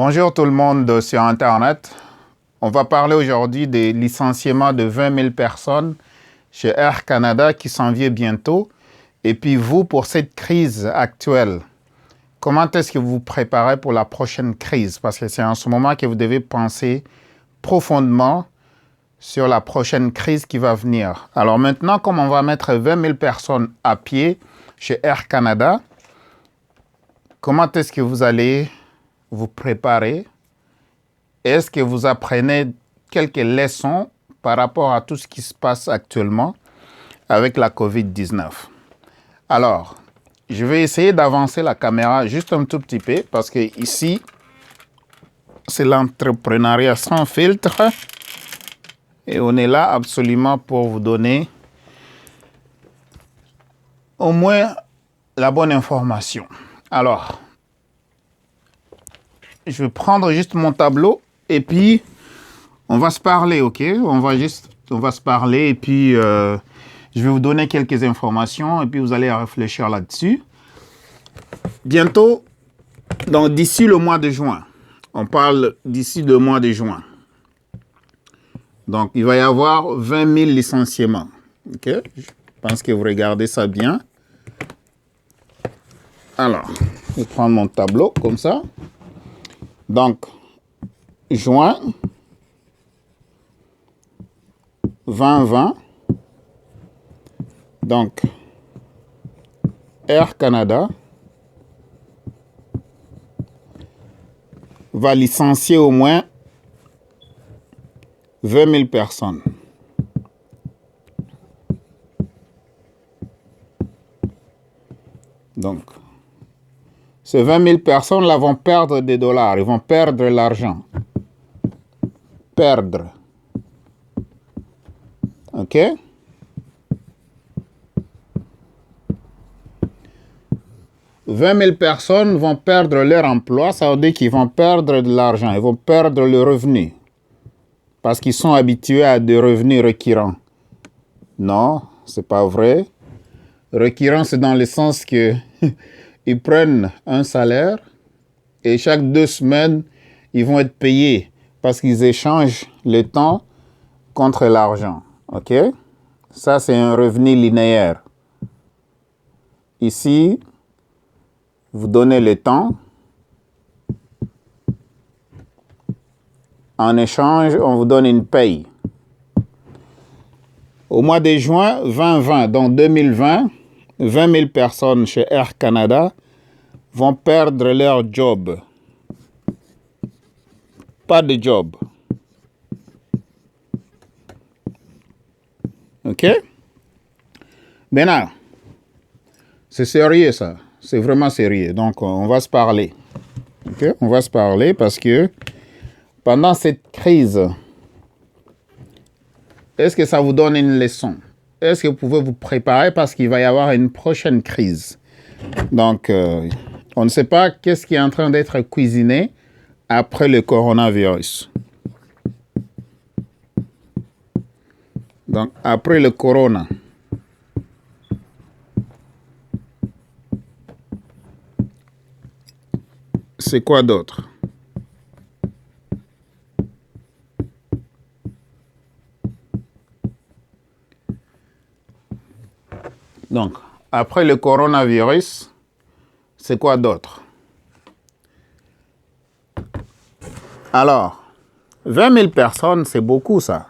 Bonjour tout le monde sur Internet. On va parler aujourd'hui des licenciements de 20 000 personnes chez Air Canada qui s'en vient bientôt. Et puis vous, pour cette crise actuelle, comment est-ce que vous vous préparez pour la prochaine crise? Parce que c'est en ce moment que vous devez penser profondément sur la prochaine crise qui va venir. Alors maintenant, comme on va mettre 20 000 personnes à pied chez Air Canada, comment est-ce que vous allez vous préparer? Est-ce que vous apprenez quelques leçons par rapport à tout ce qui se passe actuellement avec la COVID-19? Alors, je vais essayer d'avancer la caméra juste un tout petit peu parce que ici, c'est l'entrepreneuriat sans filtre et on est là absolument pour vous donner au moins la bonne information. Alors, je vais prendre juste mon tableau et puis on va se parler, ok? On va se parler et puis je vais vous donner quelques informations et puis vous allez réfléchir là-dessus. Bientôt, donc d'ici le mois de juin, on parle d'ici le mois de juin. Donc, il va y avoir 20 000 licenciements. Ok? Je pense que vous regardez ça bien. Alors, je vais prendre mon tableau comme ça. Donc, juin 2020. Donc, Air Canada va licencier au moins 20 000 personnes. Donc, ces 20 000 personnes là vont perdre des dollars, ils vont perdre l'argent. Perdre. OK? « 20 000 personnes vont perdre leur emploi, ça veut dire qu'ils vont perdre de l'argent, ils vont perdre le revenu. Parce qu'ils sont habitués à des revenus récurrents. Non, c'est pas vrai. Récurrent, c'est dans le sens que ils prennent un salaire et chaque 2 semaines, ils vont être payés parce qu'ils échangent le temps contre l'argent. OK? Ça, c'est un revenu linéaire. Ici, vous donnez le temps. En échange, on vous donne une paye. Au mois de juin 2020, donc 2020, 20 000 personnes chez Air Canada vont perdre leur job. Pas de job. OK? Maintenant, c'est sérieux ça. C'est vraiment sérieux. Donc, on va se parler. OK? On va se parler parce que pendant cette crise, est-ce que ça vous donne une leçon? Est-ce que vous pouvez vous préparer parce qu'il va y avoir une prochaine crise? Donc, on ne sait pas qu'est-ce qui est en train d'être cuisiné après le coronavirus. Donc, après le corona. C'est quoi d'autre? Donc, après le coronavirus, c'est quoi d'autre? Alors, 20 000 personnes, c'est beaucoup ça.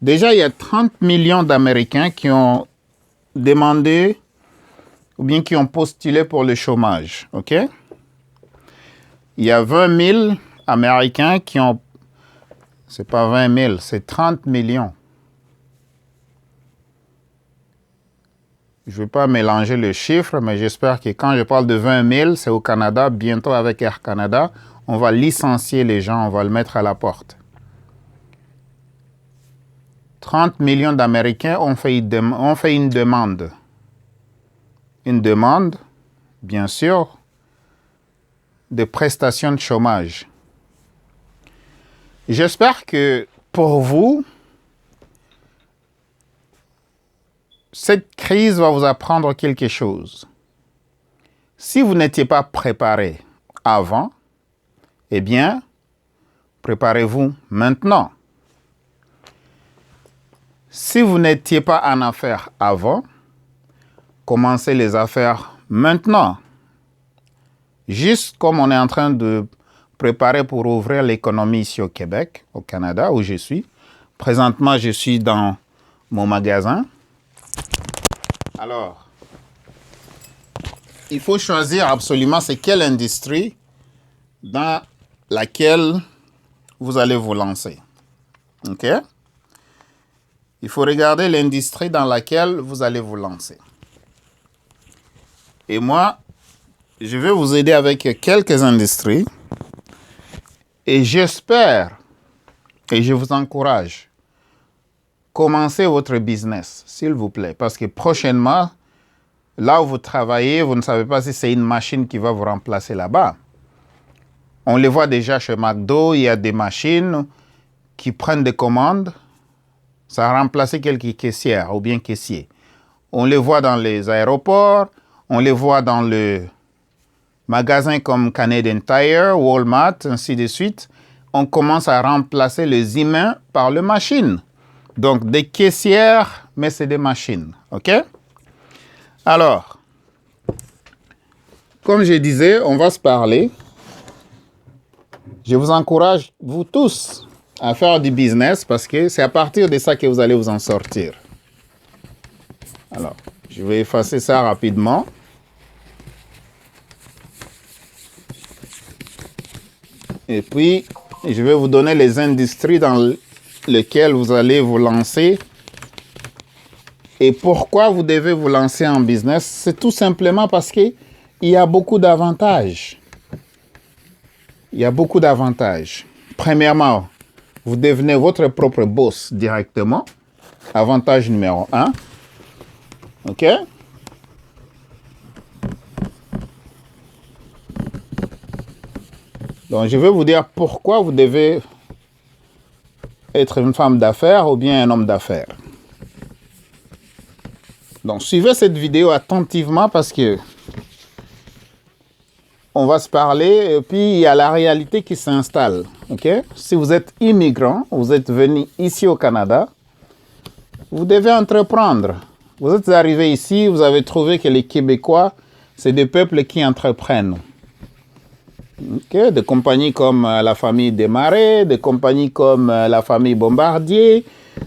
Déjà, il y a 30 millions d'Américains qui ont demandé ou bien qui ont postulé pour le chômage. OK? Il y a 20 000 Américains qui ont... C'est pas 20 000, c'est 30 millions. Je ne vais pas mélanger les chiffres, mais j'espère que quand je parle de 20 000, c'est au Canada. Bientôt, avec Air Canada, on va licencier les gens, on va le mettre à la porte. 30 millions d'Américains ont fait une demande. Une demande, bien sûr, de prestations de chômage. J'espère que pour vous, cette crise va vous apprendre quelque chose. Si vous n'étiez pas préparé avant, Eh bien, préparez-vous maintenant. Si vous n'étiez pas en affaires avant, commencez les affaires maintenant. Juste comme on est en train de préparer pour ouvrir l'économie ici au Québec, au Canada, où je suis. Présentement, je suis dans mon magasin. Alors, il faut choisir absolument c'est quelle industrie dans laquelle vous allez vous lancer. OK? Il faut regarder l'industrie dans laquelle vous allez vous lancer. Et moi, je vais vous aider avec quelques industries. Et j'espère, et je vous encourage, commencez votre business, s'il vous plaît. Parce que prochainement, là où vous travaillez, vous ne savez pas si c'est une machine qui va vous remplacer là-bas. On les voit déjà chez McDo, il y a des machines qui prennent des commandes. Ça a remplacé quelques caissières ou bien caissiers. On les voit dans les aéroports, on les voit dans le magasin comme Canadian Tire, Walmart, ainsi de suite. On commence à remplacer les humains par les machines. Donc, des caissières, mais c'est des machines. OK? Alors, comme je disais, on va se parler. Je vous encourage, vous tous, à faire du business parce que c'est à partir de ça que vous allez vous en sortir. Alors, je vais effacer ça rapidement. Et puis, je vais vous donner les industries dans lesquelles vous allez vous lancer. Et pourquoi vous devez vous lancer en business? C'est tout simplement parce qu'il y a beaucoup d'avantages. Il y a beaucoup d'avantages. Premièrement, vous devenez votre propre boss directement. Avantage numéro 1. OK? Donc, je vais vous dire pourquoi vous devez être une femme d'affaires ou bien un homme d'affaires. Donc, suivez cette vidéo attentivement parce que on va se parler et puis il y a la réalité qui s'installe. Okay? Si vous êtes immigrant, vous êtes venu ici au Canada, vous devez entreprendre. Vous êtes arrivé ici, vous avez trouvé que les Québécois, c'est des peuples qui entreprennent. Okay? Des compagnies comme la famille Desmarais, des compagnies comme la famille Bombardier,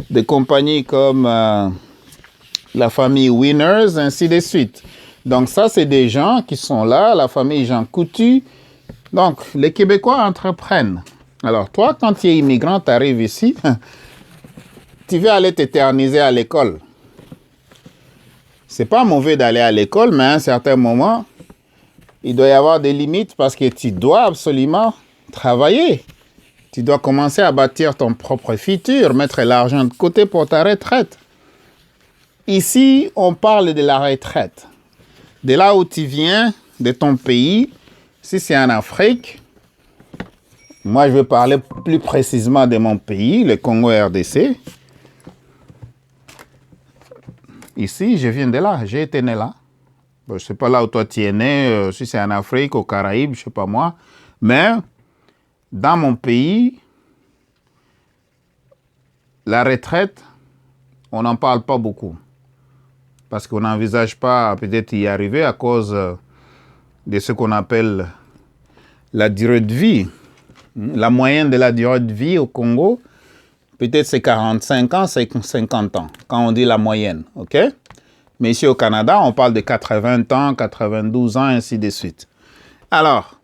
des compagnies comme la famille Winners, ainsi de suite. Donc ça, c'est des gens qui sont là, la famille Jean Coutu. Donc, les Québécois entreprennent. Alors, toi, quand tu es immigrant, tu arrives ici, tu veux aller t'éterniser à l'école. C'est pas mauvais d'aller à l'école, mais à un certain moment, il doit y avoir des limites parce que tu dois absolument travailler. Tu dois commencer à bâtir ton propre futur, mettre l'argent de côté pour ta retraite. Ici, on parle de la retraite. De là où tu viens, de ton pays, si c'est en Afrique, moi je vais parler plus précisément de mon pays, le Congo RDC. Ici, je viens de là, j'ai été né là. Je ne sais pas là où toi tu es né, si c'est en Afrique, aux Caraïbes, je ne sais pas moi. Mais dans mon pays, la retraite, on n'en parle pas beaucoup. Parce qu'on n'envisage pas peut-être y arriver à cause de ce qu'on appelle la durée de vie. La moyenne de la durée de vie au Congo, peut-être c'est 45 ans, c'est 50 ans, quand on dit la moyenne, OK? Mais ici au Canada, on parle de 80 ans, 92 ans, ainsi de suite. Alors,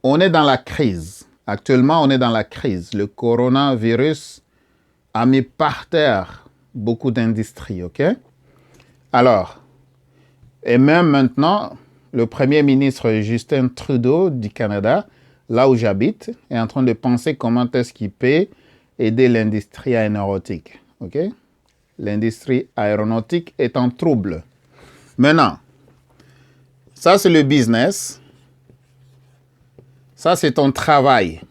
on est dans la crise. Actuellement, on est dans la crise. Le coronavirus a mis par terre beaucoup d'industries, OK? Alors, et même maintenant, le Premier ministre Justin Trudeau du Canada, là où j'habite, est en train de penser comment est-ce qu'il peut aider l'industrie aéronautique, OK? L'industrie aéronautique est en trouble. Maintenant, ça c'est le business. Ça c'est ton travail.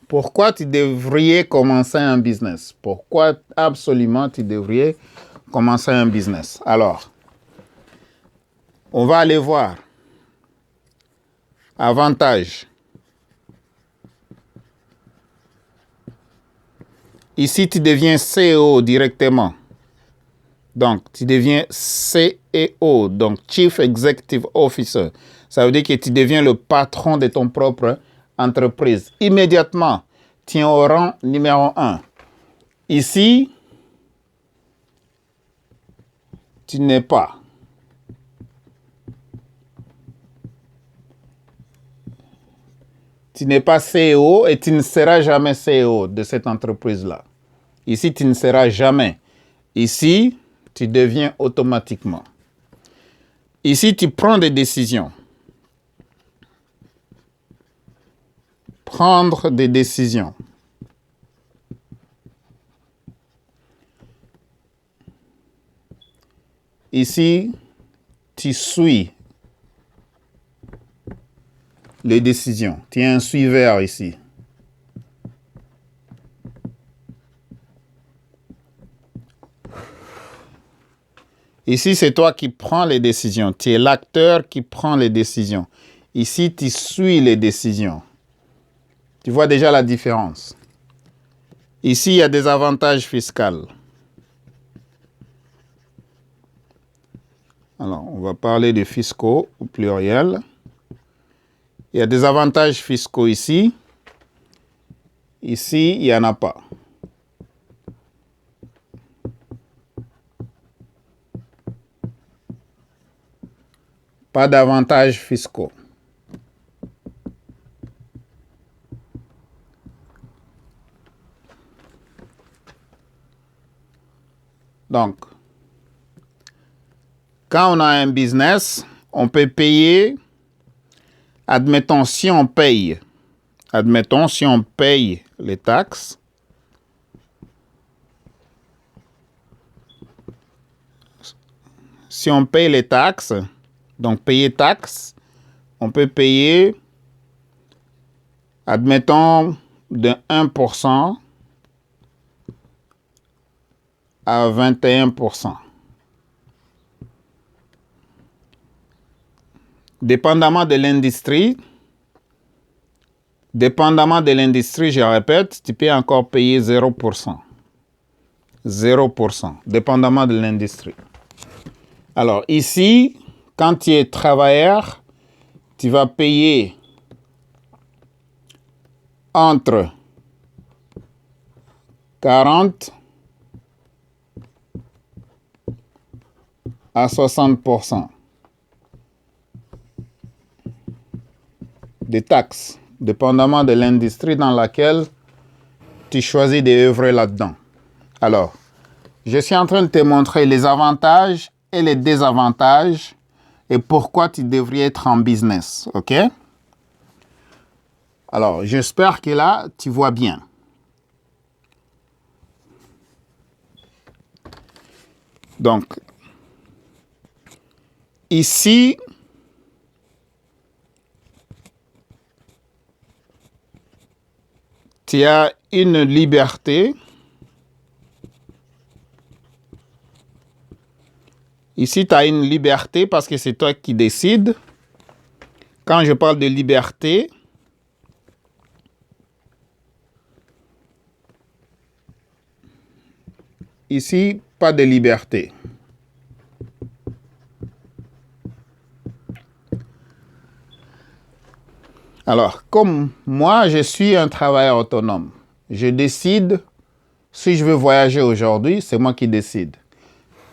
Pourquoi tu devrais commencer un business? Pourquoi absolument tu devrais commencer un business? Alors, on va aller voir. Avantages. Ici, tu deviens CEO directement. Donc, tu deviens CEO, donc Chief Executive Officer. Ça veut dire que tu deviens le patron de ton propre entreprise. Immédiatement, tu es au rang numéro 1. Ici, tu n'es pas. Tu n'es pas CEO et tu ne seras jamais CEO de cette entreprise-là. Ici, tu ne seras jamais. Ici, tu deviens automatiquement. Ici, tu prends des décisions. Prendre des décisions. Ici, tu suis les décisions. Tu es un suiveur ici. Ici, c'est toi qui prends les décisions. Tu es l'acteur qui prend les décisions. Ici, tu suis les décisions. Tu vois déjà la différence. Ici, il y a des avantages fiscaux. Alors, on va parler de fiscaux au pluriel. Il y a des avantages fiscaux ici. Ici, il n'y en a pas. Pas d'avantages fiscaux. Donc, quand on a un business, on peut payer, admettons si on paye les taxes, si on paye les taxes, donc payer taxes, on peut payer, admettons, de 1% à 21%. Dépendamment de l'industrie, je répète, tu peux encore payer 0%. 0%, dépendamment de l'industrie. Alors ici, quand tu es travailleur, tu vas payer entre 40 à 60% des taxes, dépendamment de l'industrie dans laquelle tu choisis d'œuvrer là-dedans. Alors, je suis en train de te montrer les avantages et les désavantages et pourquoi tu devrais être en business, ok? Alors, j'espère que là, tu vois bien. Donc, ici, tu as une liberté. Ici, tu as une liberté parce que c'est toi qui décides. Quand je parle de liberté, ici, pas de liberté. Alors, comme moi, je suis un travailleur autonome. Je décide si je veux voyager aujourd'hui, c'est moi qui décide.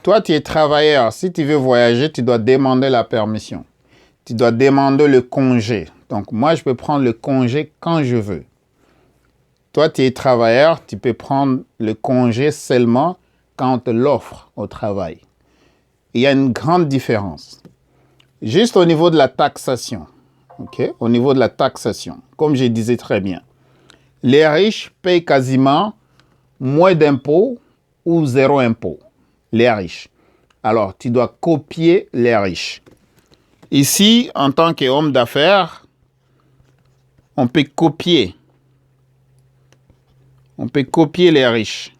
Toi, tu es travailleur. Si tu veux voyager, tu dois demander la permission. Tu dois demander le congé. Donc, moi, je peux prendre le congé quand je veux. Toi, tu es travailleur, tu peux prendre le congé seulement quand on te l'offre au travail. Il y a une grande différence. Juste au niveau de la taxation. Okay? Au niveau de la taxation, comme je disais très bien, les riches payent quasiment moins d'impôts ou zéro impôt. Les riches. Alors, tu dois copier les riches. Ici, en tant qu'homme d'affaires, on peut copier On peut copier les riches.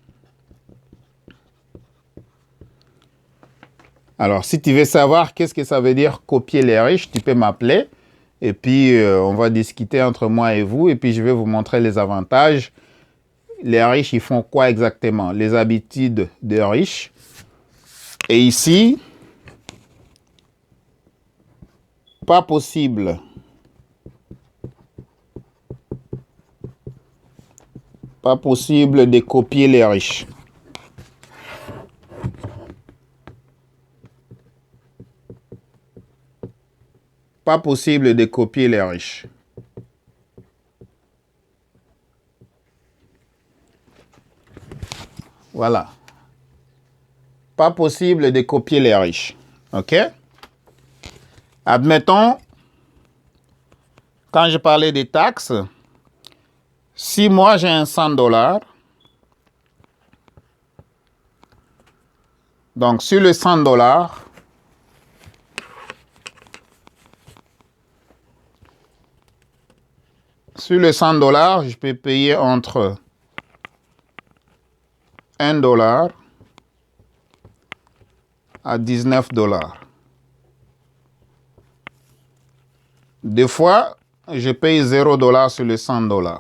Alors, si tu veux savoir qu'est-ce que ça veut dire copier les riches, tu peux m'appeler. Et puis, on va discuter entre moi et vous. Et puis, je vais vous montrer les avantages. Les riches, ils font quoi exactement? Les habitudes des riches. Et ici, pas possible. Pas possible de copier les riches. Pas possible de copier les riches. Voilà. Pas possible de copier les riches. OK? Admettons, quand je parlais des taxes, si moi j'ai un $100, donc sur le $100, je peux payer entre $1 à $19. Des fois, je paye $0 sur le $100.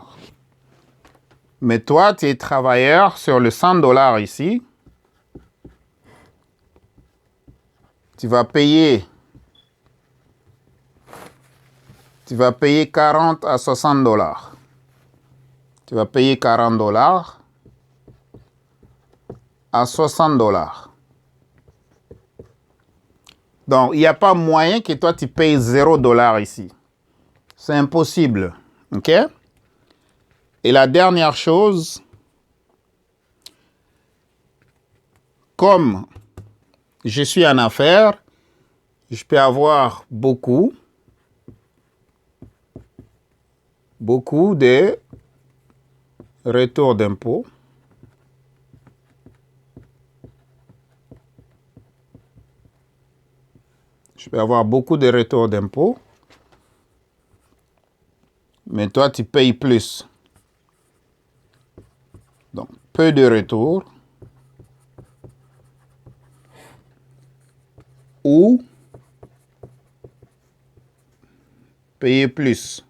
Mais toi, tu es travailleur sur le $100 ici. Tu vas payer 40 à $60. Tu vas payer $40 à $60. Donc, il n'y a pas moyen que toi, tu payes $0 ici. C'est impossible. OK? Et la dernière chose, comme je suis en affaires, je peux avoir beaucoup de retours d'impôts. Je peux avoir beaucoup de retours d'impôts. Mais toi, tu payes plus. Donc, peu de retours. Ou payer plus.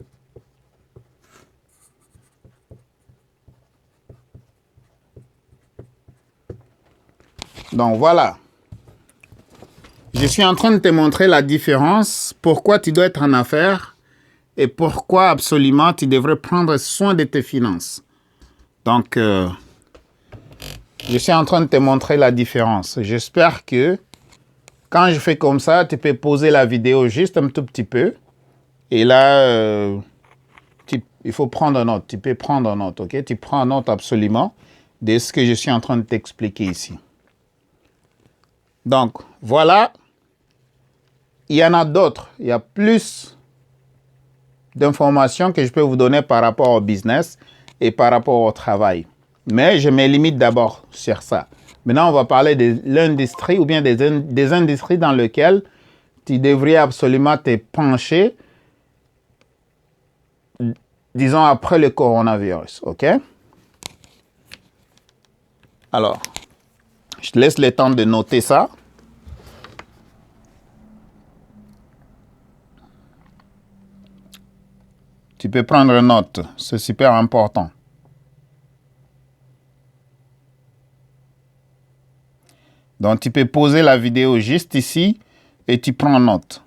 Donc, voilà. Je suis en train de te montrer la différence, pourquoi tu dois être en affaires et pourquoi absolument tu devrais prendre soin de tes finances. Donc, je suis en train de te montrer la différence. J'espère que quand je fais comme ça, tu peux poser la vidéo juste un tout petit peu. Et là, il faut prendre note. Tu peux prendre note, OK? Tu prends note absolument de ce que je suis en train de t'expliquer ici. Donc, voilà. Il y en a d'autres. Il y a plus d'informations que je peux vous donner par rapport au business et par rapport au travail. Mais je me limite d'abord sur ça. Maintenant, on va parler de l'industrie ou bien des industries dans lesquelles tu devrais absolument te pencher, disons, après le coronavirus. OK? Alors, je te laisse le temps de noter ça. Tu peux prendre une note, c'est super important. Donc, tu peux poser la vidéo juste ici et tu prends note.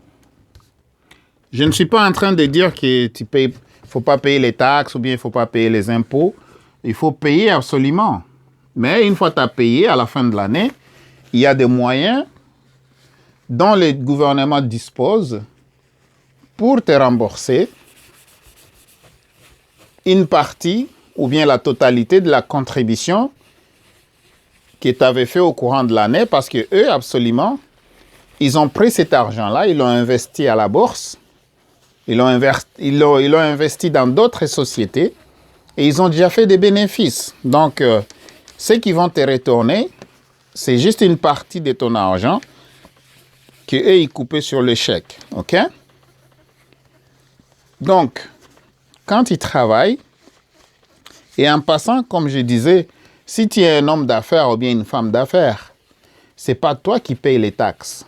Je ne suis pas en train de dire que il ne faut pas payer les taxes ou bien il ne faut pas payer les impôts. Il faut payer absolument. Mais une fois que tu as payé, à la fin de l'année, il y a des moyens dont le gouvernement dispose pour te rembourser une partie ou bien la totalité de la contribution que tu avais fait au courant de l'année parce que eux, absolument, ils ont pris cet argent-là, ils l'ont investi à la bourse, ils l'ont investi dans d'autres sociétés et ils ont déjà fait des bénéfices. Donc, ce qu'ils vont te retourner, c'est juste une partie de ton argent qu'eux, ils coupaient sur le chèque. OK? Donc, quand ils travaillent, Et en passant, comme je disais, si tu es un homme d'affaires ou bien une femme d'affaires, ce n'est pas toi qui payes les taxes.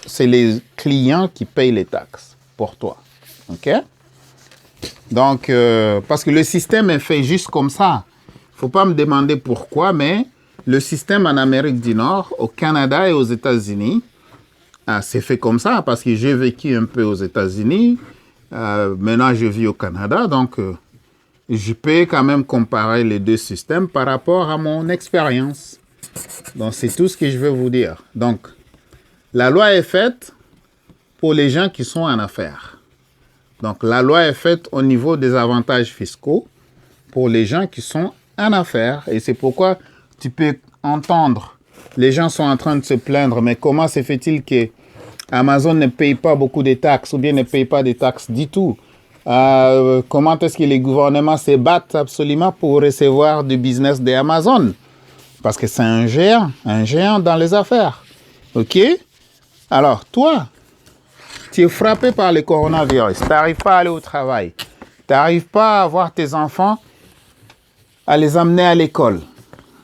C'est les clients qui payent les taxes pour toi. OK? Donc, parce que le système est fait juste comme ça. Il ne faut pas me demander pourquoi, mais le système en Amérique du Nord, au Canada et aux États-Unis, c'est fait comme ça parce que j'ai vécu un peu aux États-Unis. Maintenant, je vis au Canada, donc je peux quand même comparer les deux systèmes par rapport à mon expérience. Donc, c'est tout ce que je veux vous dire. Donc, la loi est faite pour les gens qui sont en affaires. Donc, la loi est faite au niveau des avantages fiscaux pour les gens qui sont en affaires. Et c'est pourquoi tu peux entendre, les gens sont en train de se plaindre, mais comment se fait-il que Amazon ne paye pas beaucoup de taxes ou bien ne paye pas de taxes du tout? Comment est-ce que les gouvernements se battent absolument pour recevoir du business d'Amazon? Parce que c'est un géant dans les affaires. OK? Alors, toi, tu es frappé par le coronavirus. Tu n'arrives pas à aller au travail. Tu n'arrives pas à voir tes enfants, à les amener à l'école.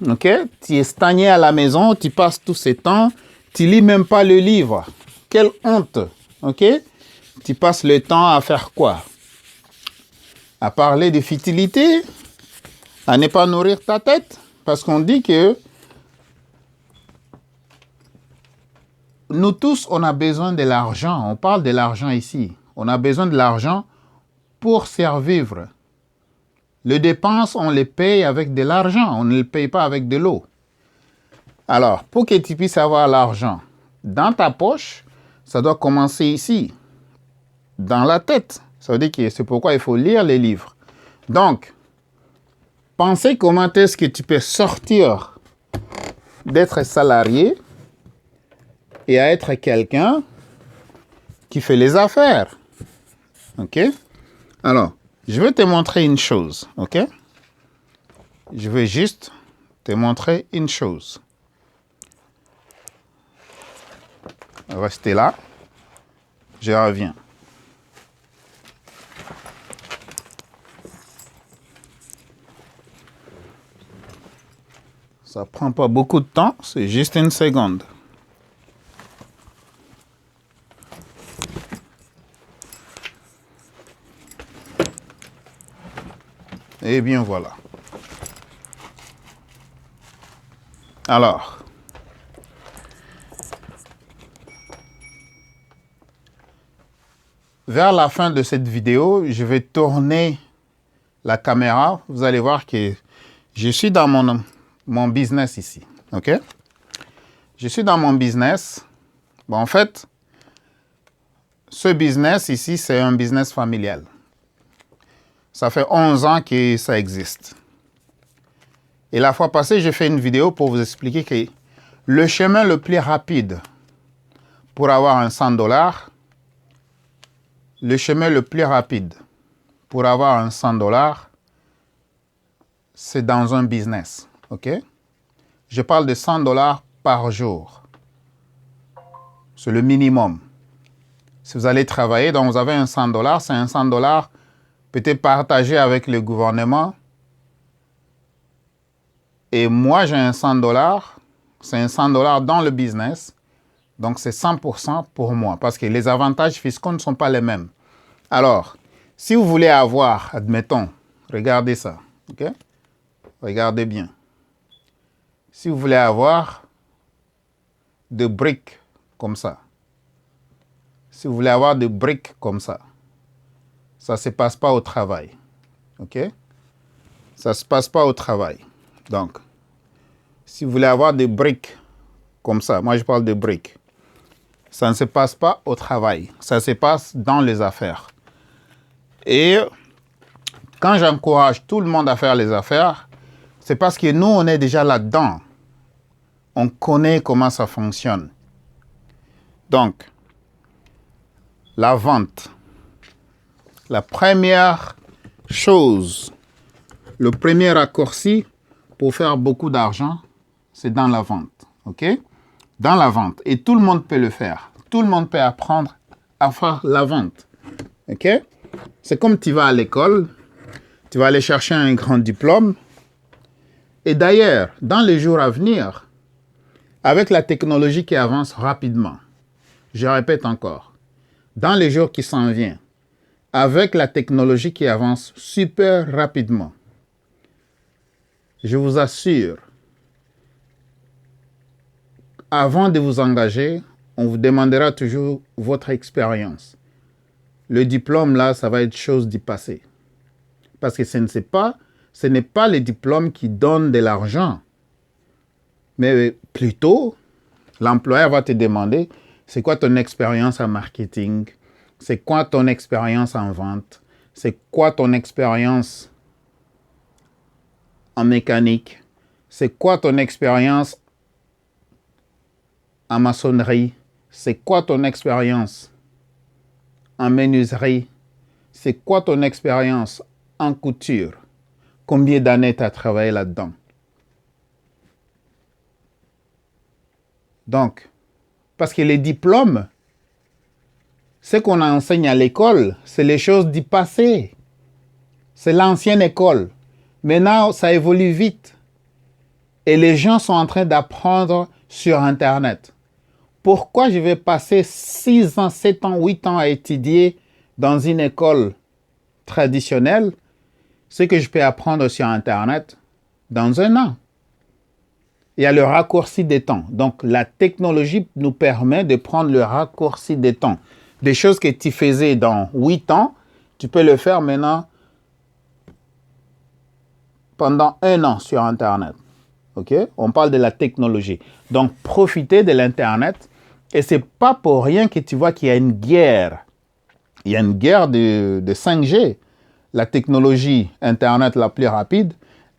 OK? Tu es stagné à la maison, tu passes tout ce temps, tu lis même pas le livre. Quelle honte! OK? Tu passes le temps à faire quoi? À parler de futilité? À ne pas nourrir ta tête? Parce qu'on dit que nous tous, on a besoin de l'argent. On parle de l'argent ici. On a besoin de l'argent pour survivre. Les dépenses, on les paye avec de l'argent. On ne les paye pas avec de l'eau. Alors, pour que tu puisses avoir l'argent dans ta poche, ça doit commencer ici, dans la tête. Ça veut dire que c'est pourquoi il faut lire les livres. Donc, pensez comment est-ce que tu peux sortir d'être salarié et à être quelqu'un qui fait les affaires. OK? Alors, je vais te montrer une chose. OK? Je vais juste te montrer une chose. Restez là. Je reviens. Ça prend pas beaucoup de temps, c'est juste une seconde. Et bien voilà. Alors, vers la fin de cette vidéo, je vais tourner la caméra. Vous allez voir que je suis dans mon business ici. OK? Je suis dans mon business. Bon, en fait, ce business ici, c'est un business familial. Ça fait 11 ans que ça existe. Et la fois passée, j'ai fait une vidéo pour vous expliquer que le chemin le plus rapide pour avoir un $100, le chemin le plus rapide pour avoir un $100, c'est dans un business. OK? Je parle de $100 par jour. C'est le minimum. Si vous allez travailler, donc vous avez un $100, c'est un $100 peut-être partagé avec le gouvernement. Et moi, j'ai un $100, c'est un $100 dans le business. Donc, c'est 100% pour moi parce que les avantages fiscaux ne sont pas les mêmes. Alors, si vous voulez avoir, admettons, regardez ça, OK? Regardez bien. Si vous voulez avoir des briques comme ça, si vous voulez avoir des briques comme ça ne se passe pas au travail, OK? Ça ne se passe pas au travail. Donc, si vous voulez avoir des briques comme ça, moi je parle de briques, ça ne se passe pas au travail, ça se passe dans les affaires. Et quand j'encourage tout le monde à faire les affaires, c'est parce que nous, on est déjà là-dedans. On connaît comment ça fonctionne. Donc, la vente. La première chose, le premier raccourci pour faire beaucoup d'argent, c'est dans la vente. OK? Dans la vente. Et tout le monde peut le faire. Tout le monde peut apprendre à faire la vente. OK? C'est comme tu vas à l'école, Tu vas aller chercher un grand diplôme. Et d'ailleurs, dans les jours à venir, avec la technologie qui avance rapidement, je répète encore, dans les jours qui s'en viennent, avec la technologie qui avance super rapidement, je vous assure, avant de vous engager, on vous demandera toujours votre expérience. Le diplôme, là, ça va être chose du passé. Parce que ce n'est pas le diplôme qui donne de l'argent. Mais plutôt, l'employeur va te demander, c'est quoi ton expérience en marketing? C'est quoi ton expérience en vente? C'est quoi ton expérience en mécanique? C'est quoi ton expérience en maçonnerie? C'est quoi ton expérience en menuiserie? C'est quoi ton expérience en couture? Combien d'années tu as travaillé là-dedans? Donc, parce que les diplômes, ce qu'on enseigne à l'école, c'est les choses du passé. C'est l'ancienne école. Maintenant, ça évolue vite. Et les gens sont en train d'apprendre sur Internet. Pourquoi je vais passer 6 ans, 7 ans, 8 ans à étudier dans une école traditionnelle ce que je peux apprendre sur Internet dans un an? Il y a le raccourci des temps. Donc, la technologie nous permet de prendre le raccourci des temps. Des choses que tu faisais dans 8 ans, tu peux le faire maintenant pendant 1 an sur Internet. OK? On parle de la technologie. Donc, profitez de l'Internet. Et ce n'est pas pour rien que tu vois qu'il y a une guerre. Il y a une guerre de 5G. La technologie Internet la plus rapide,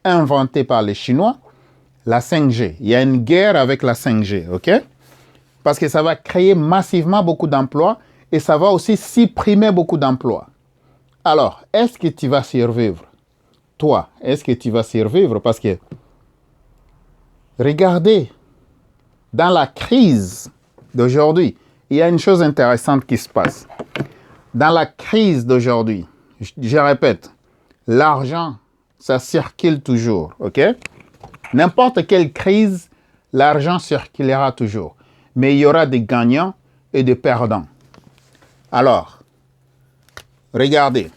inventée par les Chinois, la 5G. Il y a une guerre avec la 5G, OK? Parce que ça va créer massivement beaucoup d'emplois et ça va aussi supprimer beaucoup d'emplois. Alors, est-ce que tu vas survivre? Toi, est-ce que tu vas survivre? Parce que, regardez, dans la crise d'aujourd'hui, il y a une chose intéressante qui se passe. Dans la crise d'aujourd'hui, je répète, l'argent, ça circule toujours, OK? N'importe quelle crise, l'argent circulera toujours. Mais il y aura des gagnants et des perdants. Alors, regardez.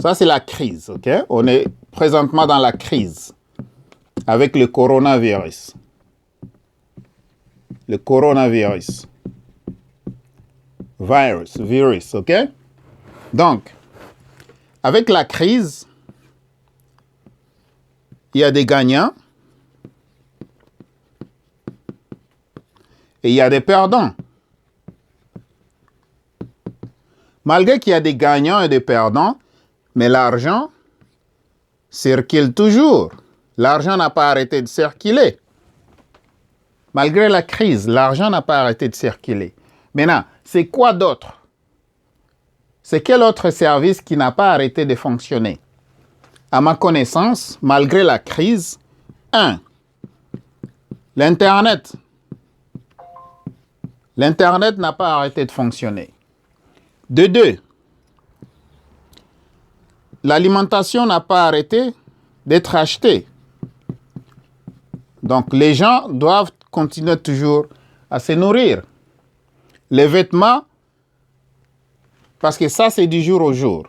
Ça, c'est la crise, OK? On est présentement dans la crise avec le coronavirus. Le coronavirus. Virus, OK? Donc, avec la crise, il y a des gagnants et il y a des perdants. Malgré qu'il y a des gagnants et des perdants, mais l'argent circule toujours. L'argent n'a pas arrêté de circuler. Malgré la crise, l'argent n'a pas arrêté de circuler. Maintenant, c'est quoi d'autre? C'est quel autre service qui n'a pas arrêté de fonctionner? À ma connaissance, malgré la crise, 1. L'Internet. L'Internet n'a pas arrêté de fonctionner. De 2. L'alimentation n'a pas arrêté d'être achetée. Donc, les gens doivent continuer toujours à se nourrir. Les vêtements, parce que ça, c'est du jour au jour.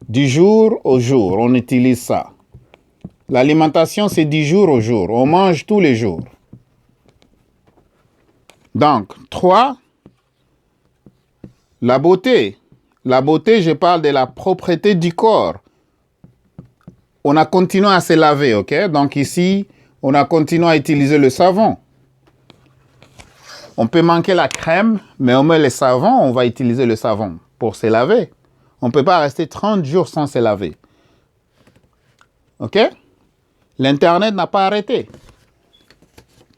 Du jour au jour, on utilise ça. L'alimentation, c'est du jour au jour. On mange tous les jours. Donc, 3, la beauté. La beauté, je parle de la propreté du corps. On a continué à se laver, OK? Donc ici, on a continué à utiliser le savon. On peut manquer la crème, mais on met le savon, on va utiliser le savon pour se laver. On ne peut pas rester 30 jours sans se laver. OK? L'Internet n'a pas arrêté.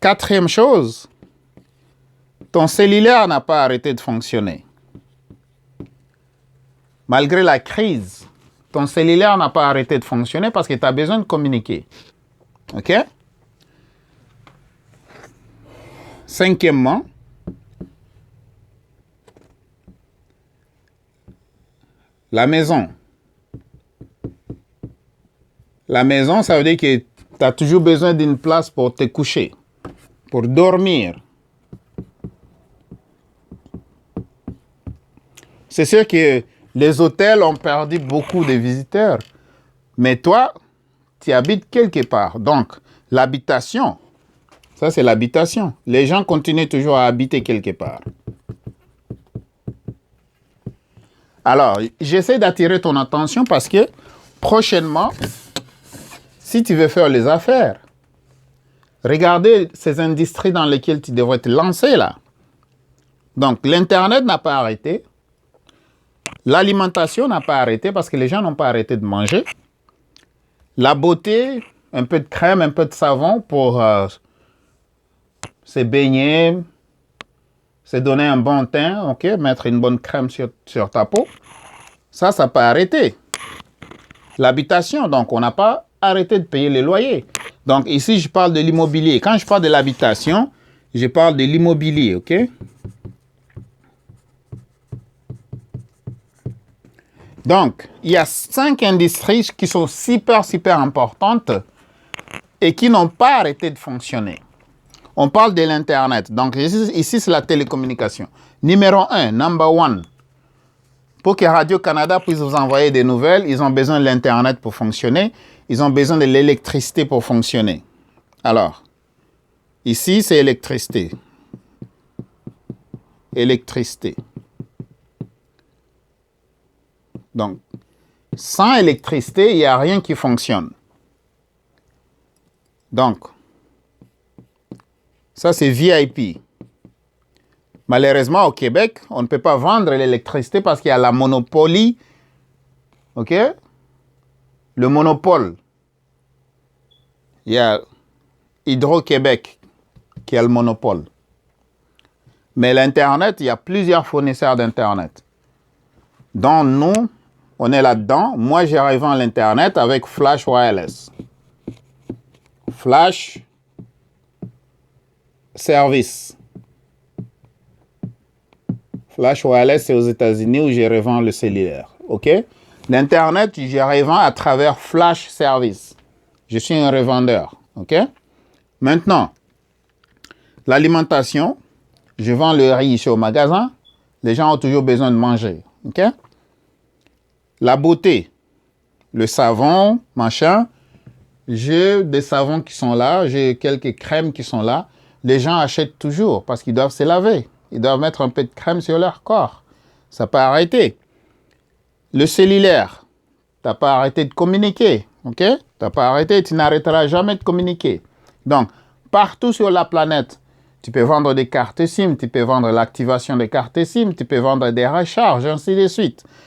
4e chose, ton cellulaire n'a pas arrêté de fonctionner. Malgré la crise, ton cellulaire n'a pas arrêté de fonctionner parce que tu as besoin de communiquer. OK? 5e, la maison. La maison, ça veut dire que tu as toujours besoin d'une place pour te coucher, pour dormir. C'est sûr que les hôtels ont perdu beaucoup de visiteurs. Mais toi, tu habites quelque part. Donc, l'habitation, ça c'est l'habitation. Les gens continuent toujours à habiter quelque part. Alors, j'essaie d'attirer ton attention parce que prochainement, si tu veux faire les affaires, regardez ces industries dans lesquelles tu devrais te lancer là. Donc, l'Internet n'a pas arrêté. L'alimentation n'a pas arrêté parce que les gens n'ont pas arrêté de manger. La beauté, un peu de crème, un peu de savon pour se baigner, se donner un bon teint, ok, mettre une bonne crème sur ta peau. Ça n'a pas arrêté. L'habitation, donc on n'a pas arrêté de payer les loyers. Donc ici, je parle de l'immobilier. Quand je parle de l'habitation, je parle de l'immobilier, ok? Donc, il y a 5 industries qui sont super importantes et qui n'ont pas arrêté de fonctionner. On parle de l'Internet. Donc, ici c'est la télécommunication. Numéro 1, number 1. Pour que Radio-Canada puisse vous envoyer des nouvelles, ils ont besoin de l'Internet pour fonctionner. Ils ont besoin de l'électricité pour fonctionner. Alors, ici, c'est électricité. Électricité. Donc, sans électricité, il n'y a rien qui fonctionne. Donc, ça c'est VIP. Malheureusement, au Québec, on ne peut pas vendre l'électricité parce qu'il y a la monopolie. OK? Le monopole. Il y a Hydro-Québec qui a le monopole. Mais l'Internet, il y a plusieurs fournisseurs d'Internet. Donc, nous, on est là-dedans. Moi, j'ai revends l'Internet avec Flash Wireless. Flash Service. Flash Wireless, c'est aux États-Unis où je revends le cellulaire. OK? L'Internet, je revends à travers Flash Service. Je suis un revendeur. OK? Maintenant, l'alimentation, je vends le riz ici au magasin. Les gens ont toujours besoin de manger. OK? La beauté, le savon, machin. J'ai des savons qui sont là, j'ai quelques crèmes qui sont là. Les gens achètent toujours parce qu'ils doivent se laver. Ils doivent mettre un peu de crème sur leur corps. Ça n'a pas arrêté. Le cellulaire, tu n'as pas arrêté de communiquer. OK? Tu n'as pas arrêté, tu n'arrêteras jamais de communiquer. Donc, partout sur la planète, tu peux vendre des cartes SIM, tu peux vendre l'activation des cartes SIM, tu peux vendre des recharges, ainsi de suite.